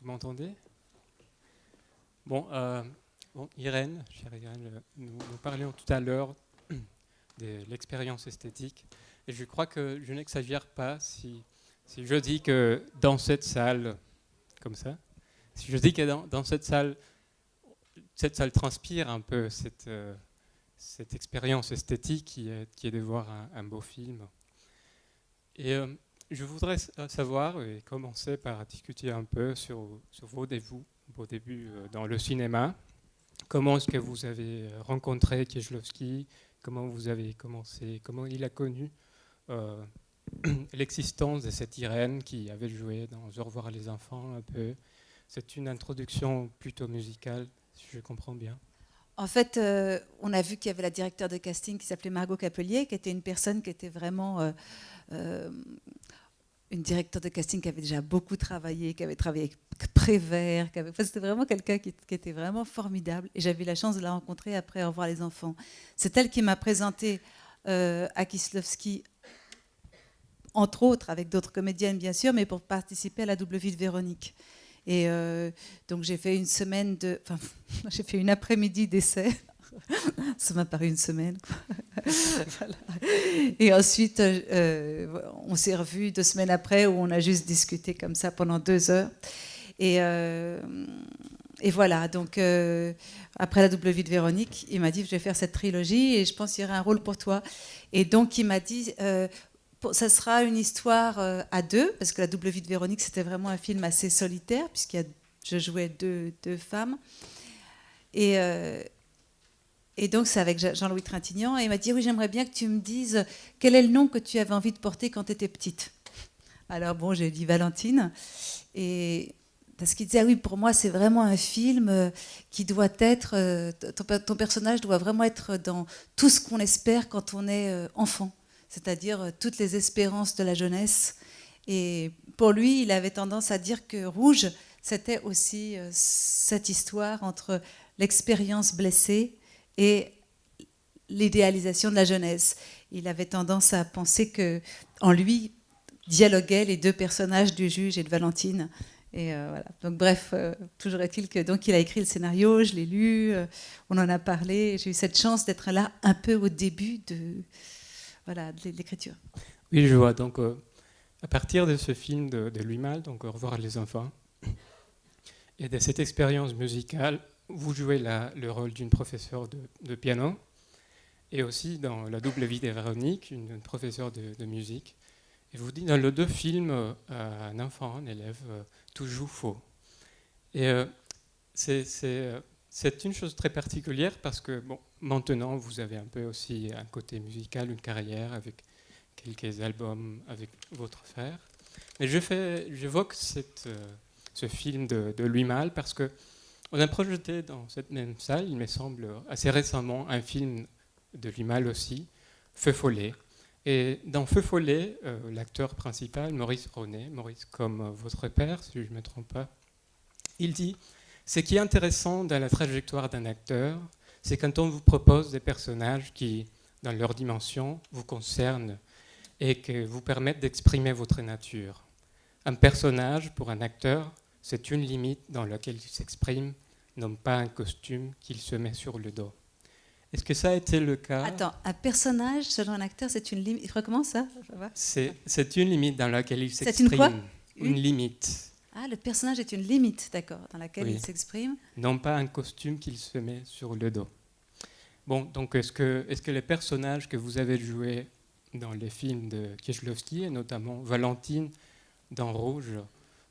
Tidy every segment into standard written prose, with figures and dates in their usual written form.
Vous m'entendez? Bon, Irène, chère Irène, nous parlions tout à l'heure de l'expérience esthétique. Et je crois que je n'exagère pas si je dis que dans cette salle, comme ça, si je dis que dans cette salle transpire un peu cette expérience esthétique qui est de voir un beau film. Et je voudrais savoir et commencer par discuter un peu sur vos débuts dans le cinéma. Comment est-ce que vous avez rencontré Kieślowski? Comment vous avez commencé? Comment il a connu euh, l'existence de cette Irène qui avait joué dans Au revoir les enfants un peu? C'est une introduction plutôt musicale, si je comprends bien. En fait, on a vu qu'il y avait la directeur de casting qui s'appelait Margot Capelier, qui était une personne qui était vraiment euh, une directeur de casting qui avait déjà beaucoup travaillé, qui avait travaillé avec Prévert. Enfin, c'était vraiment quelqu'un qui était vraiment formidable. Et j'avais eu la chance de la rencontrer après Au revoir les enfants. C'est elle qui m'a présenté à Kieślowski, entre autres, avec d'autres comédiennes bien sûr, mais pour participer à La double vie de Véronique. Et donc j'ai fait une semaine j'ai fait une après-midi d'essai. Ça m'a paru une semaine, quoi. Voilà. Et ensuite, on s'est revus 2 semaines après où on a juste discuté comme ça pendant 2 heures. Et voilà, donc après La double vie de Véronique, il m'a dit je vais faire cette trilogie et je pense qu'il y aura un rôle pour toi. Et donc il m'a dit ça sera une histoire à 2, parce que La double vie de Véronique, c'était vraiment un film assez solitaire, je jouais deux femmes. Et donc, c'est avec Jean-Louis Trintignant. Et il m'a dit, oui, j'aimerais bien que tu me dises quel est le nom que tu avais envie de porter quand tu étais petite. Alors bon, j'ai dit Valentine. Et parce qu'il disait, ah oui, pour moi, c'est vraiment un film qui doit être... ton personnage doit vraiment être dans tout ce qu'on espère quand on est enfant. C'est-à-dire toutes les espérances de la jeunesse. Et pour lui, il avait tendance à dire que Rouge, c'était aussi cette histoire entre l'expérience blessée et l'idéalisation de la jeunesse. Il avait tendance à penser que en lui dialoguaient les 2 personnages du juge et de Valentine. Et voilà. Donc bref, toujours est-il que donc il a écrit le scénario, je l'ai lu, on en a parlé. J'ai eu cette chance d'être là un peu au début de l'écriture. Oui, je vois. Donc, à partir de ce film de Louis Malle, donc Au revoir les enfants, et de cette expérience musicale, vous jouez le rôle d'une professeure de piano, et aussi dans La double vie de Véronique, une professeure de musique. Et vous dites dans les 2 films à un enfant, un élève, tout joue faux. Et c'est une chose très particulière parce que bon, maintenant, vous avez un peu aussi un côté musical, une carrière avec quelques albums avec votre frère. Mais j'évoque ce film de Louis Malle parce que on a projeté dans cette même salle, il me semble, assez récemment, un film de Louis Malle aussi, Feu follet. Et dans Feu follet, l'acteur principal, Maurice Ronet, Maurice comme votre père, si je ne me trompe pas, il dit « Ce qui est intéressant dans la trajectoire d'un acteur, c'est quand on vous propose des personnages qui, dans leur dimension, vous concernent et qui vous permettent d'exprimer votre nature. Un personnage, pour un acteur, c'est une limite dans laquelle il s'exprime, non pas un costume qu'il se met sur le dos. » Est-ce que ça a été le cas? Attends, un personnage, selon un acteur, c'est une limite. Il recommence ça? C'est une limite dans laquelle il s'exprime. C'est une quoi? Une limite. Ah, le personnage est une limite, d'accord, dans laquelle il s'exprime. Non pas un costume qu'il se met sur le dos. Bon, donc est-ce que les personnages que vous avez joués dans les films de Kieślowski, et notamment Valentine dans Rouge,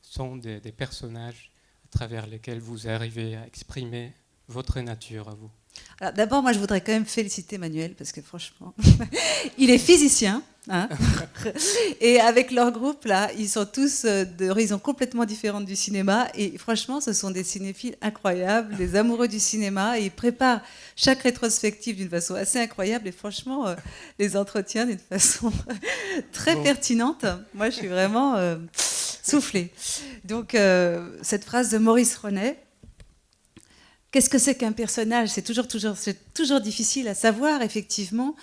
sont des personnages à travers lesquels vous arrivez à exprimer votre nature à vous? Alors d'abord, moi, je voudrais quand même féliciter Manuel, parce que franchement, il est physicien, hein. Et avec leur groupe, là, ils sont tous d'horizons complètement différentes du cinéma, et franchement, ce sont des cinéphiles incroyables, des amoureux du cinéma, et ils préparent chaque rétrospective d'une façon assez incroyable, et franchement, les entretiens d'une façon très pertinente. Moi, je suis vraiment soufflée. Donc, cette phrase de Maurice Ronet, qu'est-ce que c'est qu'un personnage? C'est toujours difficile à savoir, effectivement.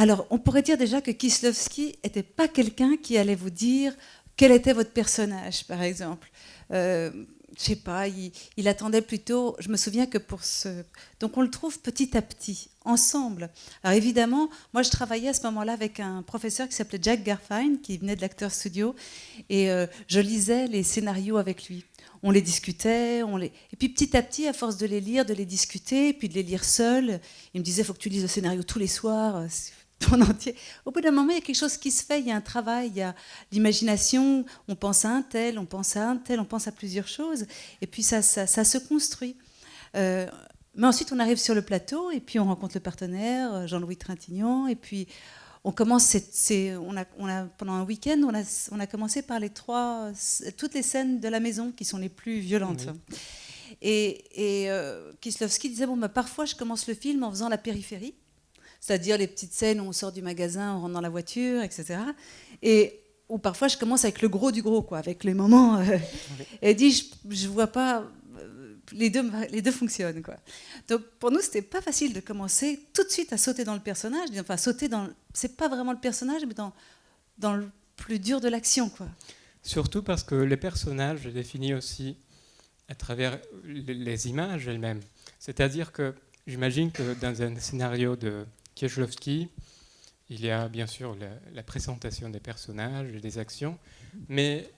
Alors, on pourrait dire déjà que Kieślowski n'était pas quelqu'un qui allait vous dire quel était votre personnage, par exemple. Je sais pas, il attendait plutôt. Je me souviens que pour ce. Donc, on le trouve petit à petit, ensemble. Alors, évidemment, moi, je travaillais à ce moment-là avec un professeur qui s'appelait Jack Garfine, qui venait de l'Actors Studio, et je lisais les scénarios avec lui. On les discutait, et puis petit à petit, à force de les lire, de les discuter, puis de les lire seul, il me disait, il faut que tu lises le scénario tous les soirs, en entier. Au bout d'un moment, il y a quelque chose qui se fait, il y a un travail, il y a l'imagination, on pense à un tel, on pense à un tel, on pense à plusieurs choses, et puis ça se construit. Mais ensuite, on arrive sur le plateau, et puis on rencontre le partenaire, Jean-Louis Trintignant, et puis on commence, pendant un week-end, on a commencé par toutes les scènes de la maison qui sont les plus violentes. Oui. Et Kieślowski disait, bon, bah, parfois je commence le film en faisant la périphérie, c'est-à-dire les petites scènes où on sort du magasin, on rentre dans la voiture, etc. Ou parfois je commence avec le gros du gros, quoi, avec les moments. Oui. Et dit, je vois pas, les deux fonctionnent, quoi. Donc pour nous, c'était pas facile de commencer tout de suite à sauter dans le personnage, enfin sauter c'est pas vraiment le personnage, mais dans le plus dur de l'action, quoi. Surtout parce que les personnages sont définis aussi à travers les images elles-mêmes. C'est-à-dire que j'imagine que dans un scénario de Kieślowski, il y a bien sûr la présentation des personnages et des actions, mais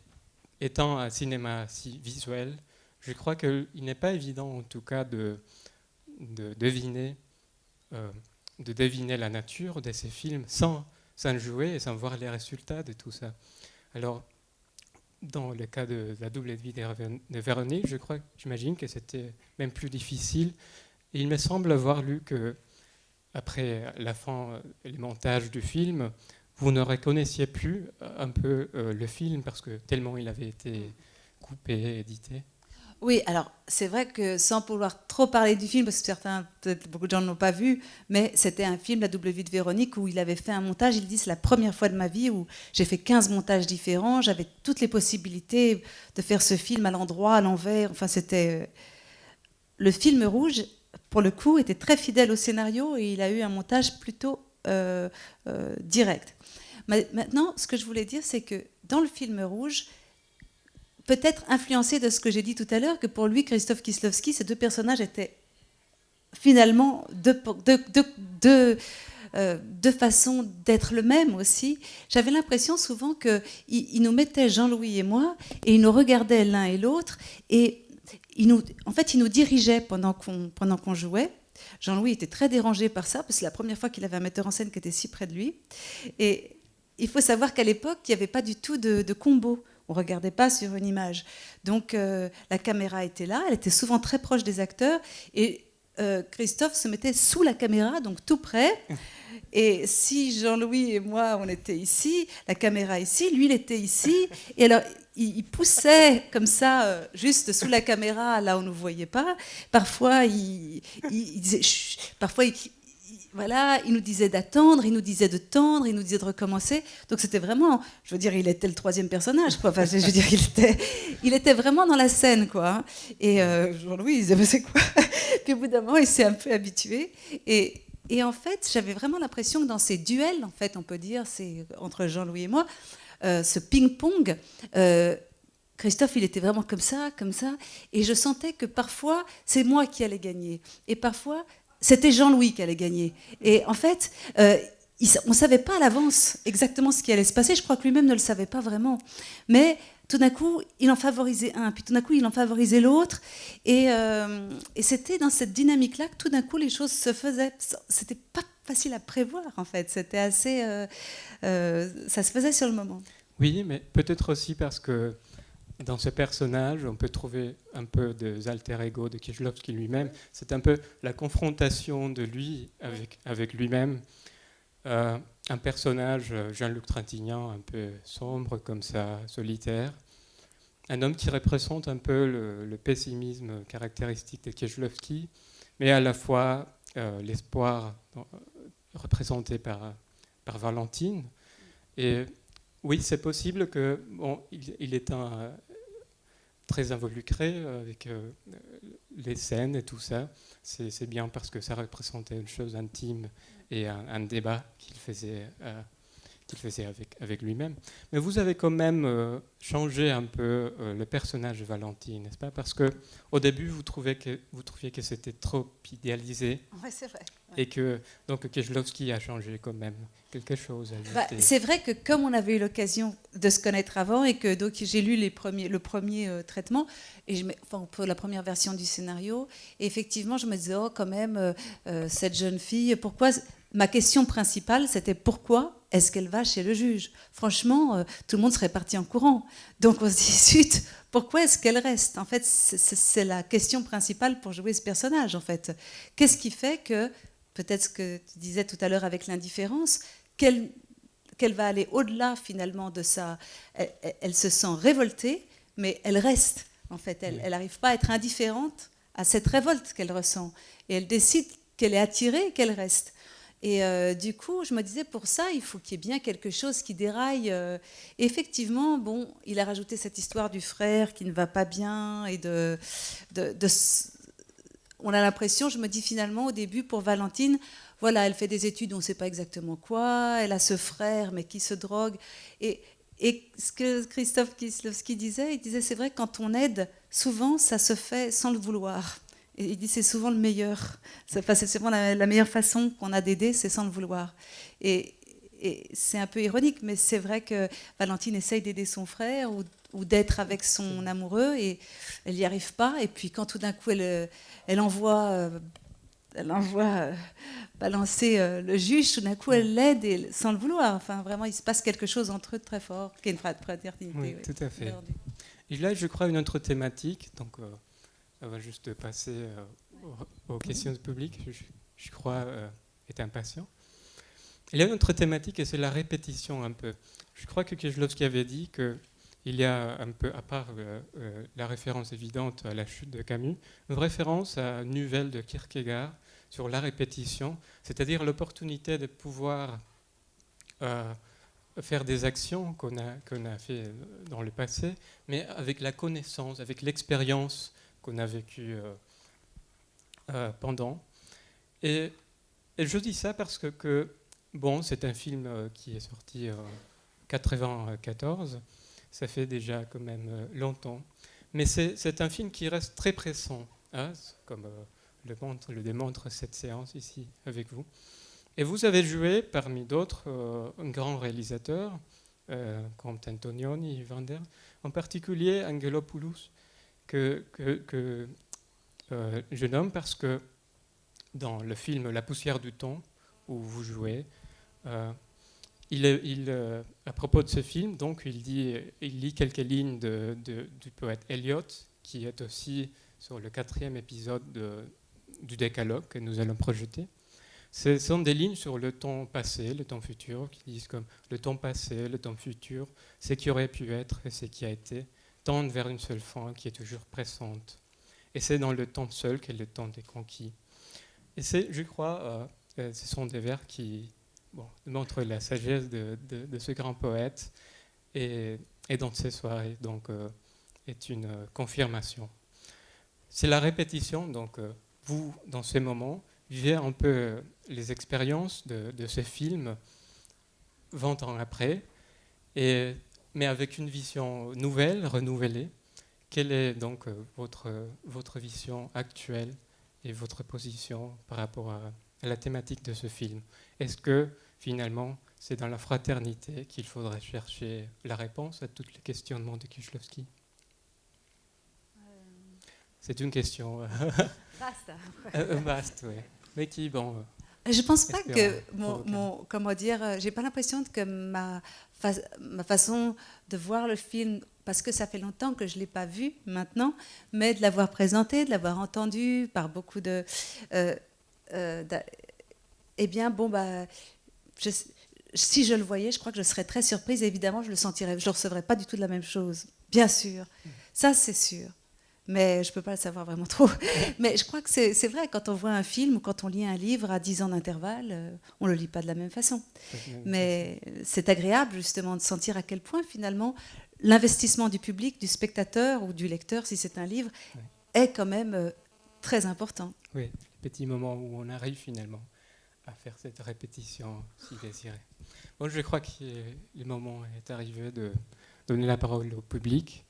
étant un cinéma si visuel, je crois qu'il n'est pas évident en tout cas de deviner la nature de ces films sans jouer et sans voir les résultats de tout ça. Alors, dans le cas de La double vie de Véronique, j'imagine que c'était même plus difficile. Et il me semble avoir lu que après la fin et le montage du film, vous ne reconnaissiez plus un peu le film parce que tellement il avait été coupé, édité. Oui, alors c'est vrai que sans pouvoir trop parler du film, parce que peut-être beaucoup de gens ne l'ont pas vu, mais c'était un film, La double vie de Véronique, où il avait fait un montage. Il dit, c'est la première fois de ma vie où j'ai fait 15 montages différents, j'avais toutes les possibilités de faire ce film à l'endroit, à l'envers. Enfin, c'était... Le film rouge, pour le coup, était très fidèle au scénario et il a eu un montage plutôt direct. Maintenant, ce que je voulais dire, c'est que dans le film rouge, peut-être influencé de ce que j'ai dit tout à l'heure, que pour lui, Krzysztof Kieślowski, ces deux personnages étaient finalement deux façons d'être le même aussi. J'avais l'impression souvent qu'il nous mettait, Jean-Louis et moi, et il nous regardait l'un et l'autre, et il nous dirigeait pendant qu'on jouait. Jean-Louis était très dérangé par ça, parce que c'est la première fois qu'il avait un metteur en scène qui était si près de lui. Et il faut savoir qu'à l'époque, il n'y avait pas du tout de combo. On ne regardait pas sur une image. Donc la caméra était là, elle était souvent très proche des acteurs, et Christophe se mettait sous la caméra, donc tout près. Et si Jean-Louis et moi, on était ici, la caméra ici, lui, il était ici. Et alors, il poussait comme ça, juste sous la caméra, là où on ne nous voyait pas. Parfois, il disait... Parfois, voilà, il nous disait d'attendre, il nous disait de tendre, il nous disait de recommencer. Donc c'était vraiment, je veux dire, il était le troisième personnage, quoi. Enfin, je veux dire, il était vraiment dans la scène, quoi. Et Jean-Louis, il disait, mais c'est quoi? Puis au bout d'un moment, il s'est un peu habitué. Et en fait, j'avais vraiment l'impression que dans ces duels, en fait, on peut dire, c'est entre Jean-Louis et moi, ce ping-pong, Christophe, il était vraiment comme ça, et je sentais que parfois, c'est moi qui allais gagner. Et parfois, c'était Jean-Louis qui allait gagner. Et en fait, on ne savait pas à l'avance exactement ce qui allait se passer. Je crois que lui-même ne le savait pas vraiment. Mais tout d'un coup, il en favorisait un, puis tout d'un coup, il en favorisait l'autre. Et c'était dans cette dynamique-là que tout d'un coup, les choses se faisaient. C'était pas facile à prévoir, en fait. C'était assez... ça se faisait sur le moment. Oui, mais peut-être aussi parce que dans ce personnage, on peut trouver un peu des alter ego de Kieślowski lui-même. C'est un peu la confrontation de lui avec lui-même. Un personnage, Jean-Luc Trintignant, un peu sombre comme ça, solitaire. Un homme qui représente un peu le pessimisme caractéristique de Kieślowski, mais à la fois l'espoir représenté par Valentine. Et oui, c'est possible que il est très involucré avec les scènes et tout ça. C'est bien parce que ça représentait une chose intime et un débat qu'il faisait avec lui-même. Mais vous avez quand même changé un peu le personnage de Valentine, n'est-ce pas? Parce qu'au début, vous trouviez que c'était trop idéalisé. Oui, c'est vrai. Et que donc Kieślowski a changé quand même quelque chose. C'est vrai que comme on avait eu l'occasion de se connaître avant et que donc j'ai lu le premier traitement, et pour la première version du scénario, et effectivement, je me disais, oh, quand même, cette jeune fille, pourquoi... Ma question principale, c'était pourquoi est-ce qu'elle va chez le juge? Franchement, tout le monde serait parti en courant. Donc on se dit, zut, pourquoi est-ce qu'elle reste? En fait, c'est la question principale pour jouer ce personnage, en fait. Qu'est-ce qui fait que, peut-être ce que tu disais tout à l'heure avec l'indifférence, qu'elle va aller au-delà finalement de ça. Elle se sent révoltée, mais elle reste, en fait. Elle n'arrive pas à être indifférente à cette révolte qu'elle ressent. Et elle décide qu'elle est attirée, qu'elle reste. Et du coup, je me disais, pour ça, il faut qu'il y ait bien quelque chose qui déraille. Effectivement, bon, il a rajouté cette histoire du frère qui ne va pas bien et on a l'impression, je me dis finalement au début pour Valentine, voilà, elle fait des études, on ne sait pas exactement quoi, elle a ce frère mais qui se drogue. Et ce que Christophe Kieślowski disait, il disait c'est vrai quand on aide, souvent ça se fait sans le vouloir. Et il dit c'est souvent le meilleur, c'est souvent la meilleure façon qu'on a d'aider, c'est sans le vouloir. Et c'est un peu ironique, mais c'est vrai que Valentine essaye d'aider son frère ou d'être avec son amoureux et elle n'y arrive pas. Et puis quand tout d'un coup elle envoie balancer le juge, tout d'un coup elle l'aide sans le vouloir. Enfin vraiment, il se passe quelque chose entre eux de très fort, qui est une fraternité. Oui, tout à fait. Et là, je crois une autre thématique, donc on va juste passer aux questions du public, je crois est impatient. Il y a une autre thématique et c'est la répétition un peu. Je crois que Kieślowski avait dit qu'il y a un peu, à part la référence évidente à la chute de Camus, une référence à une nouvelle de Kierkegaard sur la répétition, c'est-à-dire l'opportunité de pouvoir faire des actions qu'on a fait dans le passé, mais avec la connaissance, avec l'expérience qu'on a vécue pendant. Et je dis ça parce que bon, c'est un film qui est sorti en 1994, ça fait déjà quand même longtemps, mais c'est un film qui reste très pressant, hein, comme le démontre cette séance ici avec vous. Et vous avez joué, parmi d'autres, un grand réalisateur, comme Antonioni, Vander, en particulier Angelopoulos, que je nomme parce que dans le film La poussière du temps, où vous jouez, à propos de ce film, donc, il lit quelques lignes du poète Eliot, qui est aussi sur le 4e épisode du Décalogue que nous allons projeter. Ce sont des lignes sur le temps passé, le temps futur, qui disent comme le temps passé, le temps futur, ce qui aurait pu être et ce qui a été, tendent vers une seule fin qui est toujours pressante. Et c'est dans le temps seul qu'est le temps des conquis. Et je crois, ce sont des vers qui montrent la sagesse de ce grand poète et dans ces soirées, donc, est une confirmation. C'est la répétition, donc vous, dans ces moments, vivez un peu les expériences de ce film 20 ans après, mais avec une vision nouvelle, renouvelée. Quelle est donc votre vision actuelle et votre position par rapport à la thématique de ce film? Est-ce que finalement c'est dans la fraternité qu'il faudrait chercher la réponse à toutes les questionnements de Kieślowski? C'est une question vaste, oui. Mais qui, bon... Je ne pense pas que comment dire, j'ai pas l'impression que ma façon de voir le film, parce que ça fait longtemps que je l'ai pas vu maintenant, mais de l'avoir présenté, de l'avoir entendu par beaucoup de, eh bien bon si je le voyais, je crois que je serais très surprise. Et évidemment, je le sentirais, je le recevrais pas du tout de la même chose, bien sûr. Ça, c'est sûr. Mais je ne peux pas le savoir vraiment trop. Mais je crois que c'est vrai, quand on voit un film ou quand on lit un livre à 10 ans d'intervalle, on ne le lit pas de la même façon. Mais c'est agréable justement de sentir à quel point finalement l'investissement du public, du spectateur ou du lecteur, si c'est un livre, est quand même très important. Oui, le petit moment où on arrive finalement à faire cette répétition si désirée. Bon, je crois que le moment est arrivé de donner la parole au public.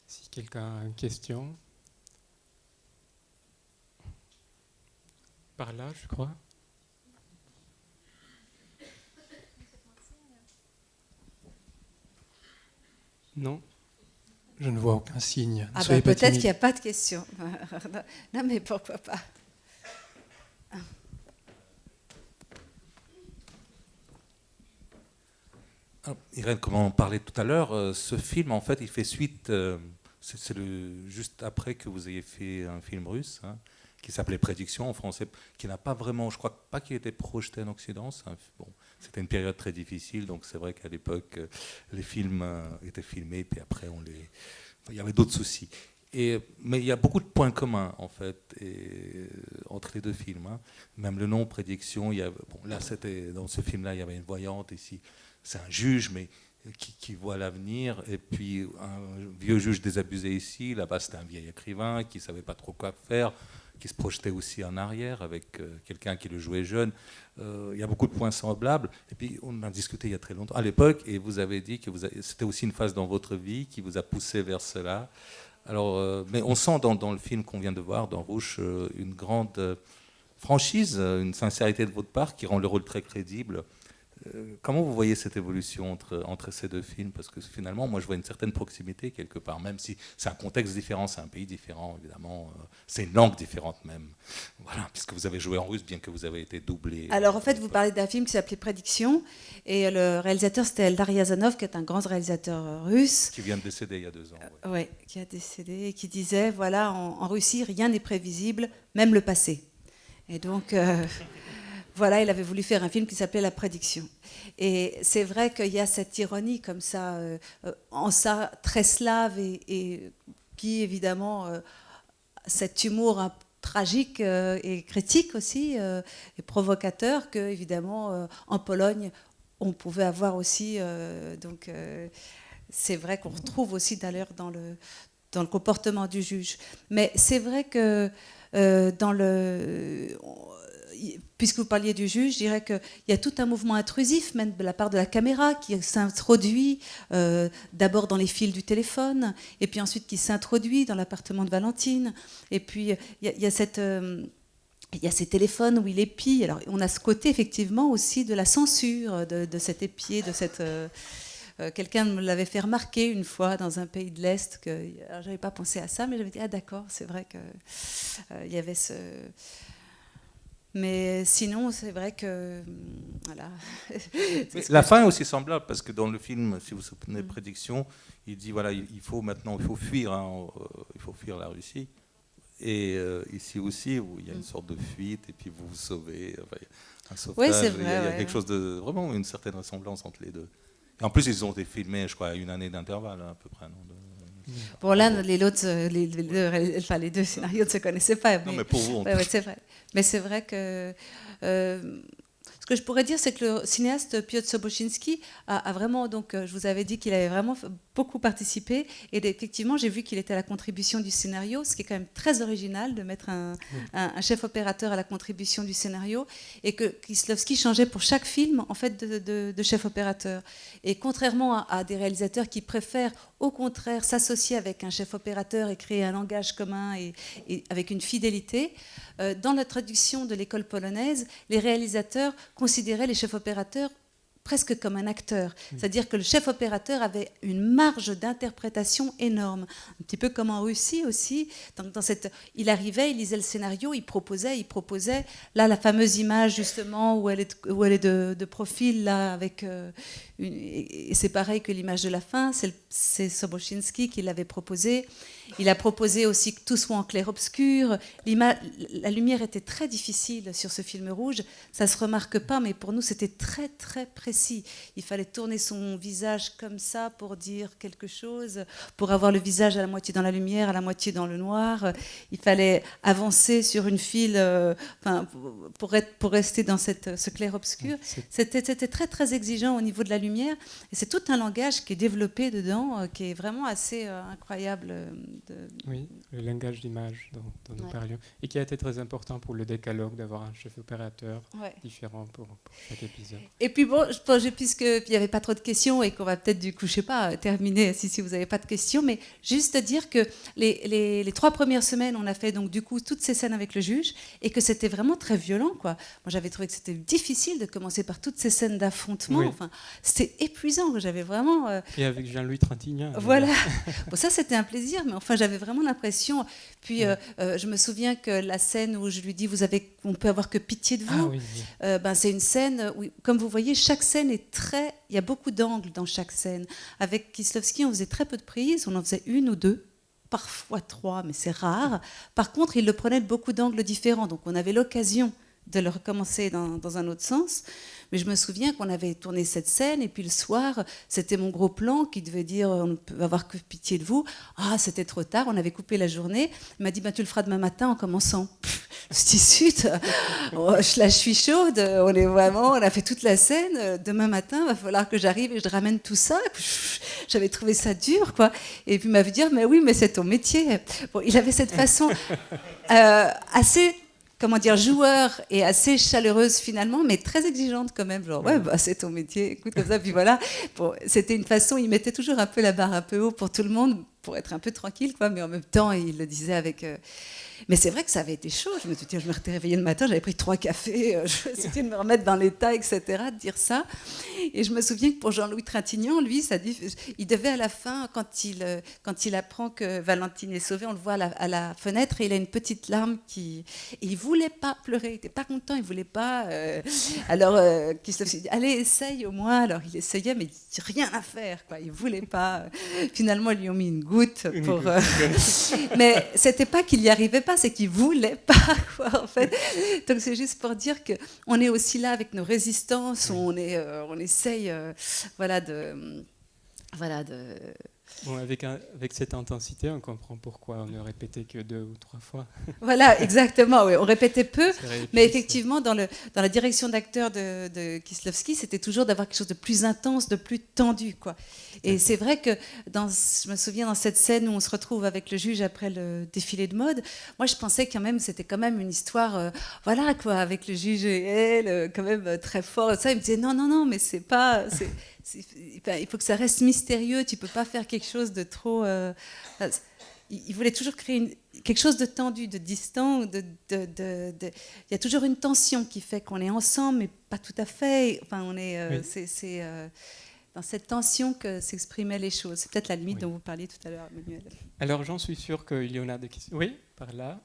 Si quelqu'un a une question. Par là, je crois. Non, je ne vois aucun signe. Ah ben peut-être qu'il n'y a pas de question. Non mais pourquoi pas. Irène, comme on parlait tout à l'heure, ce film, en fait, il fait suite. C'est juste après que vous ayez fait un film russe, hein, qui s'appelait Prédiction en français, qui n'a pas vraiment, je crois pas qu'il ait été projeté en Occident. Bon, c'était une période très difficile, donc c'est vrai qu'à l'époque, les films étaient filmés, puis après, il y avait d'autres soucis. Mais il y a beaucoup de points communs, en fait, entre les deux films. Hein. Même le nom, Prédiction, là, dans ce film-là, il y avait une voyante, ici, c'est un juge, mais qui voit l'avenir, et puis un vieux juge désabusé ici, là-bas c'était un vieil écrivain qui ne savait pas trop quoi faire, qui se projetait aussi en arrière avec quelqu'un qui le jouait jeune. Il y a beaucoup de points semblables, et puis on en a discuté il y a très longtemps, à l'époque, et vous avez dit que c'était aussi une phase dans votre vie qui vous a poussé vers cela. Alors, mais on sent dans le film qu'on vient de voir, dans Rouge, une grande franchise, une sincérité de votre part qui rend le rôle très crédible. Comment vous voyez cette évolution entre ces deux films? Parce que finalement, moi, je vois une certaine proximité quelque part, même si c'est un contexte différent, c'est un pays différent, évidemment, c'est une langue différente même. Voilà, puisque vous avez joué en russe, bien que vous avez été doublé. Alors, en fait, vous parlez d'un film qui s'appelait Prédiction, et le réalisateur, c'était Eldar Riazanov, qui est un grand réalisateur russe. Qui vient de décéder il y a 2 ans. Oui, ouais, qui a décédé, et qui disait, voilà, en Russie, rien n'est prévisible, même le passé. Et donc... Voilà, il avait voulu faire un film qui s'appelait La Prédiction. Et c'est vrai qu'il y a cette ironie comme ça, en ça très slave, et qui évidemment, cet humour tragique et critique aussi, et provocateur, que évidemment en Pologne on pouvait avoir aussi. Donc c'est vrai qu'on retrouve aussi d'ailleurs dans le comportement du juge. Mais c'est vrai que puisque vous parliez du juge, je dirais qu'il y a tout un mouvement intrusif, même de la part de la caméra, qui s'introduit d'abord dans les fils du téléphone, et puis ensuite qui s'introduit dans l'appartement de Valentine. Et puis il y a ces téléphones où il épie. Alors on a ce côté effectivement aussi de la censure, de cet épier, de cette... quelqu'un me l'avait fait remarquer une fois dans un pays de l'Est. Alors j'avais pas pensé à ça, mais j'avais dit, ah d'accord, c'est vrai qu'il y avait ce... Mais sinon, c'est vrai que... Voilà. La fin est aussi semblable, parce que dans le film, si vous vous souvenez, Prédiction, il dit, voilà, il faut fuir, hein, il faut fuir la Russie. Et ici aussi, où il y a une sorte de fuite, et puis vous vous sauvez, enfin, un sauvetage. Oui, c'est vrai. Il y a quelque chose de... Vraiment une certaine ressemblance entre les deux. Et en plus, ils ont été filmés, je crois, à 1 année d'intervalle, à peu près. Non, Bon, là, les deux scénarios ne se connaissaient pas. Non, mais pour vous, c'est vrai. Mais c'est vrai que... ce que je pourrais dire, c'est que le cinéaste Piotr Sobocinski a vraiment... Donc, je vous avais dit qu'il avait vraiment beaucoup participé. Et effectivement, j'ai vu qu'il était à la contribution du scénario, ce qui est quand même très original de mettre un chef opérateur à la contribution du scénario. Et que Kieslowski changeait pour chaque film, en fait, de chef opérateur. Et contrairement à des réalisateurs qui préfèrent, au contraire, s'associer avec un chef opérateur et créer un langage commun et avec une fidélité, dans la traduction de l'école polonaise, les réalisateurs considéraient les chefs opérateurs presque comme un acteur. C'est-à-dire que le chef opérateur avait une marge d'interprétation énorme. Un petit peu comme en Russie aussi. Donc il arrivait, il lisait le scénario, il proposait. Là, la fameuse image, justement, où elle est de profil, là, avec... et c'est pareil que l'image de la fin, c'est Sobocinski qui l'avait proposé. Il a proposé aussi que tout soit en clair-obscur. La lumière était très difficile sur ce film rouge. Ça ne se remarque pas, mais pour nous, c'était très, très précis. précis. Il fallait tourner son visage comme ça pour dire quelque chose, pour avoir le visage à la moitié dans la lumière, à la moitié dans le noir. Il fallait avancer sur une file, pour rester dans ce clair-obscur. C'était très, très exigeant au niveau de la lumière. Et c'est tout un langage qui est développé dedans, qui est vraiment assez incroyable. Oui, le langage d'image dont nous parlions. Et qui a été très important pour le décalogue, d'avoir un chef opérateur différent pour chaque épisode. Et puis bon, puisqu'il n'y avait pas trop de questions et qu'on va peut-être du coup, je sais pas, terminer si vous n'avez pas de questions, mais juste dire que les 3 premières semaines, on a fait donc du coup toutes ces scènes avec le juge et que c'était vraiment très violent, quoi. Moi, j'avais trouvé que c'était difficile de commencer par toutes ces scènes d'affrontement. Enfin, c'était épuisant. J'avais vraiment. Et avec Jean-Louis Trintignant. Voilà. Bon, ça, c'était un plaisir, mais enfin, j'avais vraiment l'impression. Puis, je me souviens que la scène où je lui dis, on peut avoir que pitié de vous. C'est une scène où, comme vous voyez, chaque scène est très. Il y a beaucoup d'angles dans chaque scène. Avec Kieslowski, on faisait très peu de prises. On en faisait 1 ou 2. Parfois 3, mais c'est rare. Par contre, il le prenait de beaucoup d'angles différents. Donc, on avait l'occasion de le recommencer dans un autre sens. Mais je me souviens qu'on avait tourné cette scène et puis le soir, c'était mon gros plan qui devait dire on ne peut avoir que pitié de vous. Ah, c'était trop tard, on avait coupé la journée. Il m'a dit tu le feras demain matin en commençant. Je dis zut, je suis chaude, on a fait toute la scène. Demain matin, il va falloir que j'arrive et je ramène tout ça. J'avais trouvé ça dur, quoi. Et puis il m'avait dit mais oui, mais c'est ton métier. Bon, il avait cette façon assez joueur et assez chaleureuse finalement, mais très exigeante quand même. Genre, c'est ton métier, écoute comme ça, puis voilà. Bon, c'était une façon, il mettait toujours un peu la barre un peu haut pour tout le monde, pour être un peu tranquille, quoi, mais en même temps, il le disait avec... Mais c'est vrai que ça avait été chaud. Je me suis dit, je me suis réveillée le matin, j'avais pris 3 cafés, je me suis dit de me remettre dans l'état, etc., de dire ça. Et je me souviens que pour Jean-Louis Trintignant, lui, il devait à la fin, quand il apprend que Valentine est sauvée, on le voit à la fenêtre et il a une petite larme et il voulait pas pleurer, il n'était pas content, il voulait pas. Alors, Kieslowski dit, allez, essaye au moins. Alors, il essayait, mais il rien à faire, quoi. Il voulait pas. Finalement, ils lui ont mis une goutte pour. Mais c'était pas qu'il y arrivait pas, c'est qu'il voulait pas, quoi, en fait. Donc c'est juste pour dire que on est aussi là avec nos résistances, on essaye, Bon, avec cette intensité, on comprend pourquoi on ne répétait que 2 ou 3 fois. Voilà, exactement. Oui. On répétait peu, mais effectivement, dans la direction d'acteur de Kieslowski, c'était toujours d'avoir quelque chose de plus intense, de plus tendu, quoi. Et c'est vrai que je me souviens dans cette scène où on se retrouve avec le juge après le défilé de mode, moi je pensais quand même c'était quand même une histoire, avec le juge et elle, quand même très fort. Ça, il me disait non, mais c'est pas. Il faut que ça reste mystérieux, tu peux pas faire quelque chose de trop... il voulait toujours créer quelque chose de tendu, de distant. Il y a toujours une tension qui fait qu'on est ensemble, mais pas tout à fait. Enfin, c'est dans cette tension que s'exprimaient les choses. C'est peut-être la limite dont vous parliez tout à l'heure, Emmanuel. Alors, j'en suis sûr qu'il y en a des questions. Oui, par là.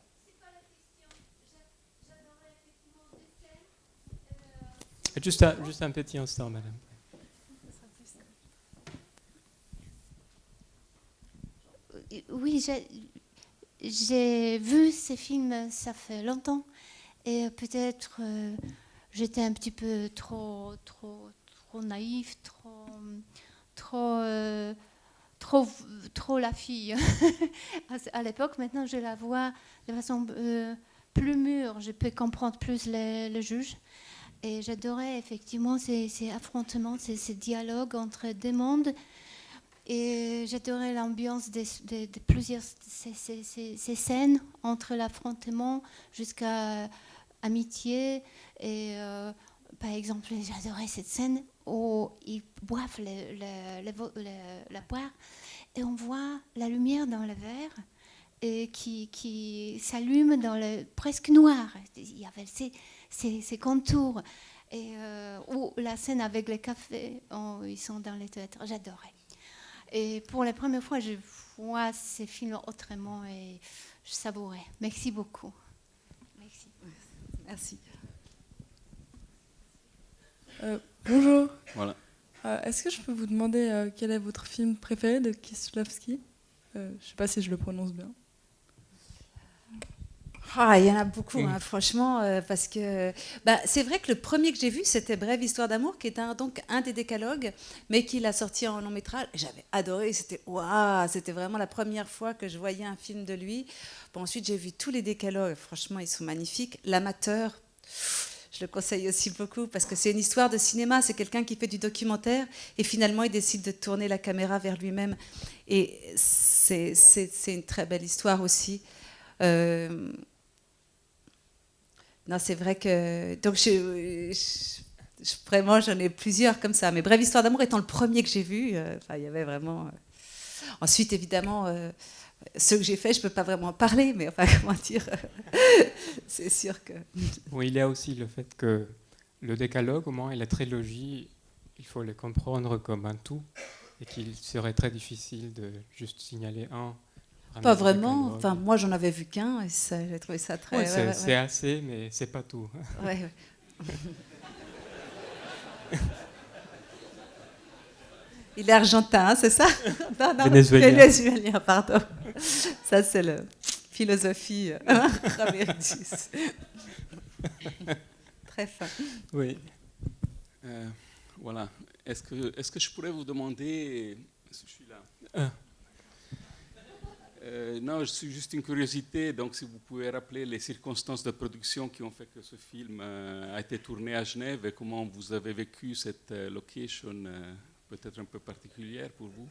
Juste un petit instant, madame. Oui, j'ai vu ces films, ça fait longtemps, et peut-être j'étais un petit peu trop naïf, trop la fille à l'époque. Maintenant, je la vois de façon plus mûre, je peux comprendre plus le juge. Et j'adorais effectivement ces affrontements, ces dialogues entre deux mondes. Et j'adorais l'ambiance de plusieurs ces scènes entre l'affrontement jusqu'à amitié. Et par exemple, j'adorais cette scène où ils boivent la boire et on voit la lumière dans le verre et qui s'allume dans le presque noir. Il y avait ces contours. Et ou la scène avec les cafés, ils sont dans les théâtres. J'adorais. Et pour la première fois, je vois ces films autrement et je savourais. Merci beaucoup. Merci. Bonjour. Voilà. Est-ce que je peux vous demander quel est votre film préféré de Kieslowski ? Je ne sais pas si je le prononce bien. Ah, il y en a beaucoup, hein, franchement, parce que c'est vrai que le premier que j'ai vu, c'était Brève histoire d'amour, qui est donc un des décalogues, mais qu'il a sorti en long métrage. J'avais adoré, c'était waouh, c'était vraiment la première fois que je voyais un film de lui. Bon, ensuite, j'ai vu tous les décalogues, franchement, ils sont magnifiques. L'amateur, je le conseille aussi beaucoup, parce que c'est une histoire de cinéma, c'est quelqu'un qui fait du documentaire, et finalement, il décide de tourner la caméra vers lui-même. Et c'est une très belle histoire aussi. Non, c'est vrai que... Donc, vraiment, j'en ai plusieurs comme ça. Mais Brève histoire d'amour étant le premier que j'ai vu, il y avait vraiment... Ensuite, évidemment, ceux que j'ai faits, je ne peux pas vraiment en parler, mais enfin, comment dire, c'est sûr que... Oui, il y a aussi le fait que le décalogue, au moins, et la trilogie, il faut les comprendre comme un tout, et qu'il serait très difficile de juste signaler un. Pas vraiment. Enfin, moi, j'en avais vu qu'un, et j'ai trouvé ça très... Ouais, c'est assez, mais c'est pas tout. Ouais. Il est argentin, c'est ça? Non, vénézuélien, pardon. Ça, c'est la philosophie Raméritus. Très fin. Oui. Voilà. Est-ce que je pourrais vous demander... Je suis là. Non, c'est juste une curiosité. Donc, si vous pouvez rappeler les circonstances de production qui ont fait que ce film a été tourné à Genève et comment vous avez vécu cette location peut-être un peu particulière pour vous.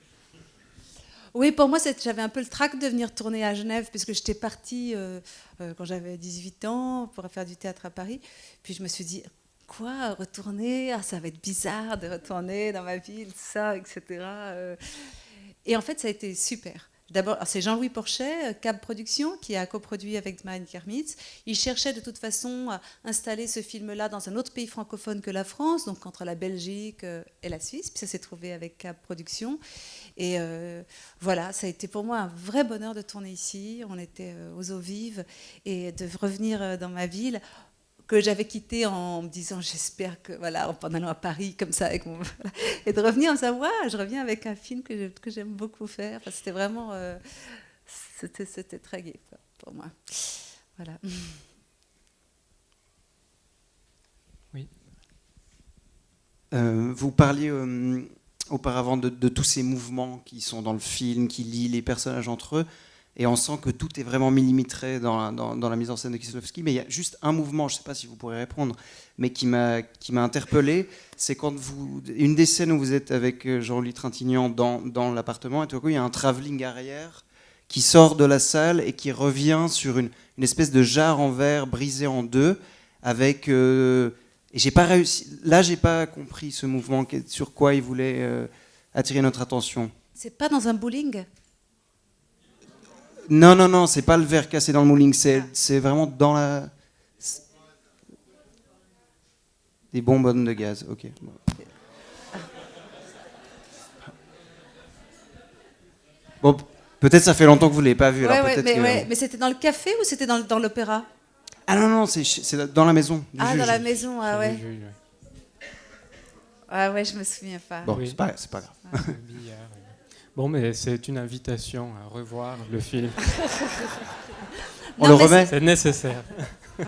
Oui, pour moi, j'avais un peu le trac de venir tourner à Genève, puisque j'étais partie quand j'avais 18 ans pour faire du théâtre à Paris. Puis je me suis dit, quoi, retourner? Ça va être bizarre de retourner dans ma ville, ça, etc. Et en fait, ça a été super. D'abord, c'est Jean-Louis Porchet, Cab Productions, qui a coproduit avec Dmane Kermitz. Il cherchait de toute façon à installer ce film-là dans un autre pays francophone que la France, donc entre la Belgique et la Suisse. Puis ça s'est trouvé avec Cab Productions. Et voilà, ça a été pour moi un vrai bonheur de tourner ici. On était aux eaux vives et de revenir dans ma ville que j'avais quittée en me disant j'espère que voilà, en allant à Paris comme ça avec mon et de revenir en me disant ouais, je reviens avec un film que j'aime beaucoup faire. Enfin, c'était vraiment c'était très gai pour moi. Voilà. Oui. Vous parliez auparavant de tous ces mouvements qui sont dans le film, qui lient les personnages entre eux. Et on sent que tout est vraiment millimétré dans la mise en scène de Kieslowski. Mais il y a juste un mouvement, je ne sais pas si vous pourrez répondre, mais qui m'a interpellé. C'est quand une des scènes où vous êtes avec Jean-Louis Trintignant dans l'appartement, et tout à coup, il y a un travelling arrière qui sort de la salle et qui revient sur une espèce de jarre en verre brisée en deux. Et j'ai pas réussi. Là, j'ai pas compris ce mouvement, sur quoi il voulait attirer notre attention. C'est pas dans un bowling? Non, c'est pas le verre cassé dans le moulin, c'est vraiment dans la... Des bonbonnes de gaz, ok. Bon, peut-être ça fait longtemps que vous ne l'avez pas vu. Mais c'était dans le café ou c'était dans l'opéra? Ah non, c'est dans la maison du juge. Dans la maison, ah ouais. Ah ouais, je me souviens pas. Bon, oui. c'est pas grave. Bon, mais c'est une invitation à revoir le film. On le remet? C'est nécessaire. Vous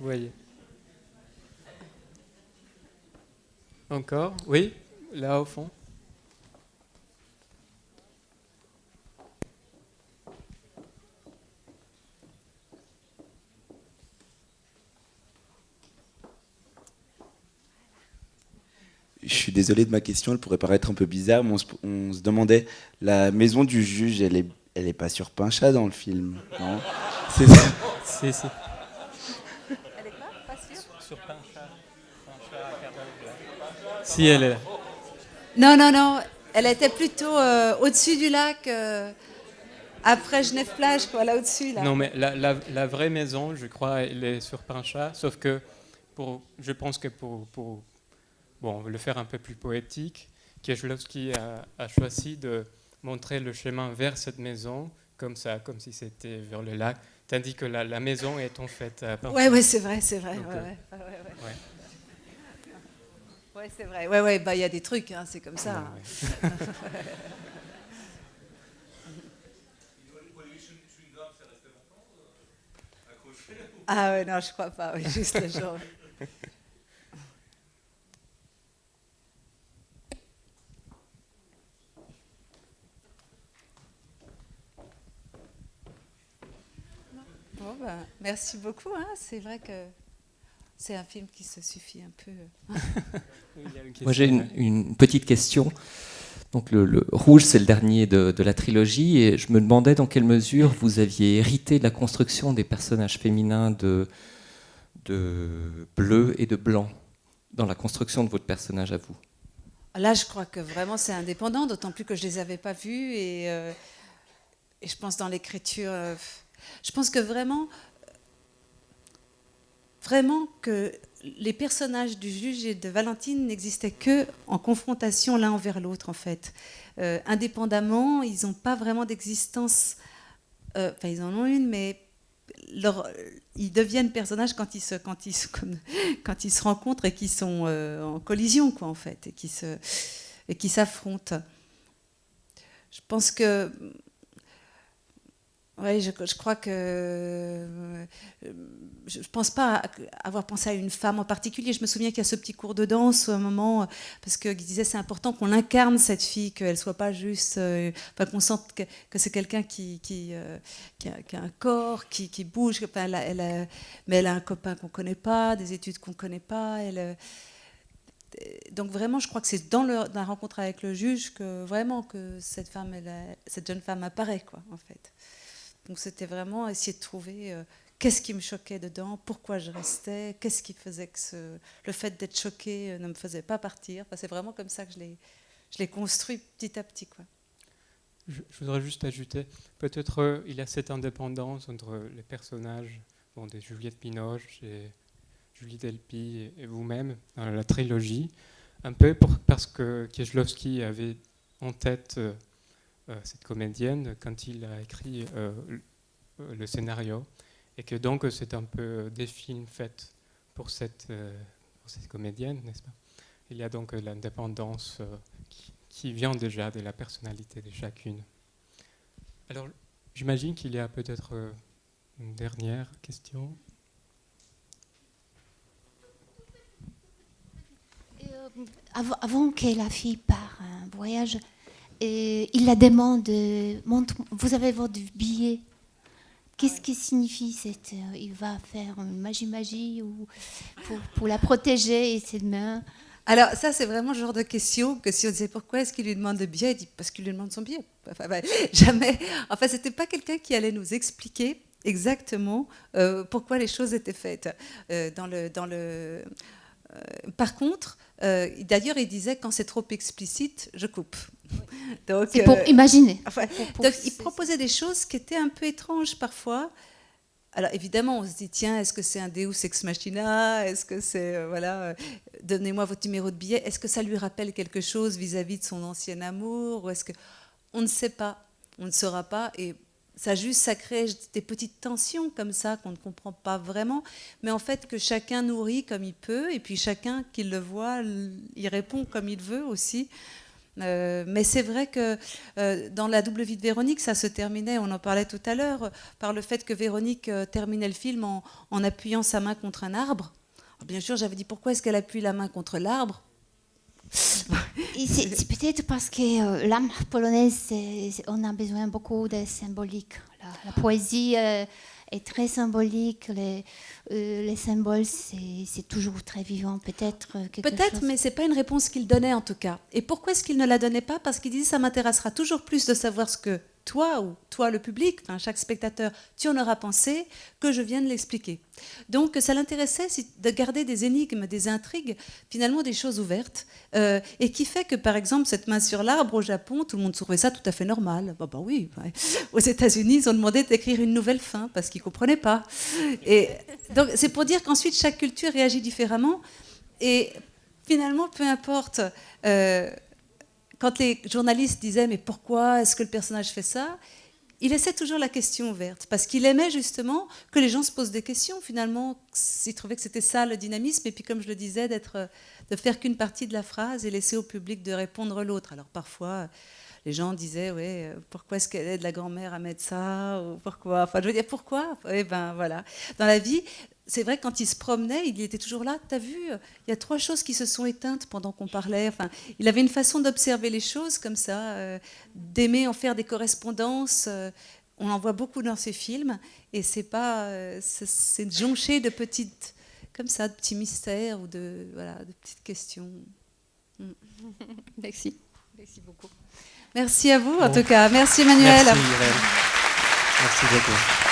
voyez. Encore? Oui, là au fond. Je suis désolé de ma question, elle pourrait paraître un peu bizarre, mais on se demandait, la maison du juge, elle est pas sur Pinchat dans le film, non? C'est ça. Si. Elle est quoi? Pas sûre? Sur Pinchat. Si, elle est là. Non. Elle était plutôt au-dessus du lac, après Genève-Plage, quoi, là au-dessus. Là. Non, mais la vraie maison, je crois, elle est sur Pinchat, sauf que je pense que pour le faire un peu plus poétique, Kieślowski a choisi de montrer le chemin vers cette maison, comme ça, comme si c'était vers le lac, tandis que la maison est en fait à Pinchat. Ouais, c'est vrai. Donc, Ouais, c'est vrai. Ouais, il y a des trucs, hein, c'est comme ça. Ouais. Ah ouais, non, je crois pas. Oui, juste le genre. Bon, ben, merci beaucoup. Hein. C'est vrai que c'est un film qui se suffit un peu. Moi, j'ai une petite question. Donc, le Rouge, c'est le dernier de la trilogie, et je me demandais dans quelle mesure vous aviez hérité de la construction des personnages féminins de bleu et de blanc dans la construction de votre personnage à vous. Là, je crois que vraiment c'est indépendant, d'autant plus que je les avais pas vus et je pense dans l'écriture, je pense que vraiment que les personnages du juge et de Valentine n'existaient que en confrontation l'un envers l'autre en fait. Indépendamment, ils n'ont pas vraiment d'existence. Enfin, ils en ont une, mais ils deviennent personnages quand ils se rencontrent et qui sont en collision, quoi, en fait, et qui s'affrontent. Je pense que, ouais, je crois que je pense pas avoir pensé à une femme en particulier. Je me souviens qu'il y a ce petit cours de danse à un moment, parce qu'il disait c'est important qu'on incarne cette fille, qu'elle soit pas juste, enfin, qu'on sente que c'est quelqu'un qui a un corps, qui bouge. Enfin, mais elle a un copain qu'on connaît pas, des études qu'on connaît pas. Donc vraiment, je crois que c'est dans la rencontre avec le juge que vraiment que cette jeune femme apparaît, quoi, en fait. Donc c'était vraiment essayer de trouver qu'est-ce qui me choquait dedans, pourquoi je restais, qu'est-ce qui faisait que le fait d'être choquée ne me faisait pas partir. Enfin, c'est vraiment comme ça que je l'ai construit petit à petit, quoi. Je voudrais juste ajouter, peut-être il y a cette indépendance entre les personnages, des Juliette Binoche et Julie Delpy et vous-même dans la trilogie, un peu parce que Kieślowski avait en tête cette comédienne quand il a écrit le scénario, et que donc c'est un peu des films faits pour cette comédienne, n'est-ce pas? Il y a donc l'indépendance qui vient déjà de la personnalité de chacune. Alors, j'imagine qu'il y a peut-être une dernière question. Avant que la fille part en voyage, il la demande, vous avez votre billet. Qu'est-ce qui signifie il va faire une magie ou pour la protéger et ses mains? Alors ça, c'est vraiment le genre de question que si on disait pourquoi est-ce qu'il lui demande le billet, il dit parce qu'il lui demande son billet. Enfin, jamais. Enfin, c'était pas quelqu'un qui allait nous expliquer exactement pourquoi les choses étaient faites. Par contre, d'ailleurs, il disait quand c'est trop explicite, je coupe. Donc, c'est pour imaginer. Enfin, donc, il proposait des choses qui étaient un peu étranges parfois. Alors évidemment, on se dit tiens, est-ce que c'est un Deus ex machina? Est-ce que c'est donnez-moi votre numéro de billet? Est-ce que ça lui rappelle quelque chose vis-à-vis de son ancien amour? Ou est-ce que on ne sait pas, on ne saura pas et ça crée des petites tensions comme ça qu'on ne comprend pas vraiment, mais en fait que chacun nourrit comme il peut, et puis chacun qui le voit, il répond comme il veut aussi. Mais c'est vrai que dans La double vie de Véronique, ça se terminait, on en parlait tout à l'heure, par le fait que Véronique terminait le film en appuyant sa main contre un arbre. Alors, bien sûr, j'avais dit pourquoi est-ce qu'elle appuie la main contre l'arbre? C'est peut-être parce que l'âme polonaise, on a besoin beaucoup de symbolique. La poésie est très symbolique, les symboles, c'est toujours très vivant, peut-être. Peut-être, mais ce n'est pas une réponse qu'il donnait en tout cas. Et pourquoi est-ce qu'il ne la donnait pas? Parce qu'il disait ça m'intéressera toujours plus de savoir ce que toi, ou toi le public, enfin, chaque spectateur, tu en auras pensé, que je vienne l'expliquer. Donc ça l'intéressait de garder des énigmes, des intrigues, finalement des choses ouvertes, et qui fait que par exemple cette main sur l'arbre au Japon, tout le monde trouvait ça tout à fait normal. Bah oui, ouais. Aux États-Unis, ils ont demandé d'écrire une nouvelle fin parce qu'ils ne comprenaient pas. Et donc c'est pour dire qu'ensuite chaque culture réagit différemment, et finalement peu importe. Quand les journalistes disaient mais pourquoi est-ce que le personnage fait ça, il laissait toujours la question ouverte, parce qu'il aimait justement que les gens se posent des questions. Finalement, il trouvait que c'était ça le dynamisme, et puis comme je le disais, de faire qu'une partie de la phrase et laisser au public de répondre l'autre. Alors parfois, les gens disaient, ouais, pourquoi est-ce qu'elle est de la grand-mère à mettre ça, ou pourquoi, enfin je veux dire, pourquoi? Eh ben voilà, dans la vie, c'est vrai que quand il se promenait, il était toujours là. T'as vu, il y a 3 choses qui se sont éteintes pendant qu'on parlait. Enfin, il avait une façon d'observer les choses comme ça, d'aimer en faire des correspondances. On en voit beaucoup dans ses films, et c'est jonché de petites, comme ça, de petits mystères ou de petites questions. Merci. Merci beaucoup. Merci à vous, en tout cas. Merci, Emmanuel. Merci, Irène. Merci beaucoup.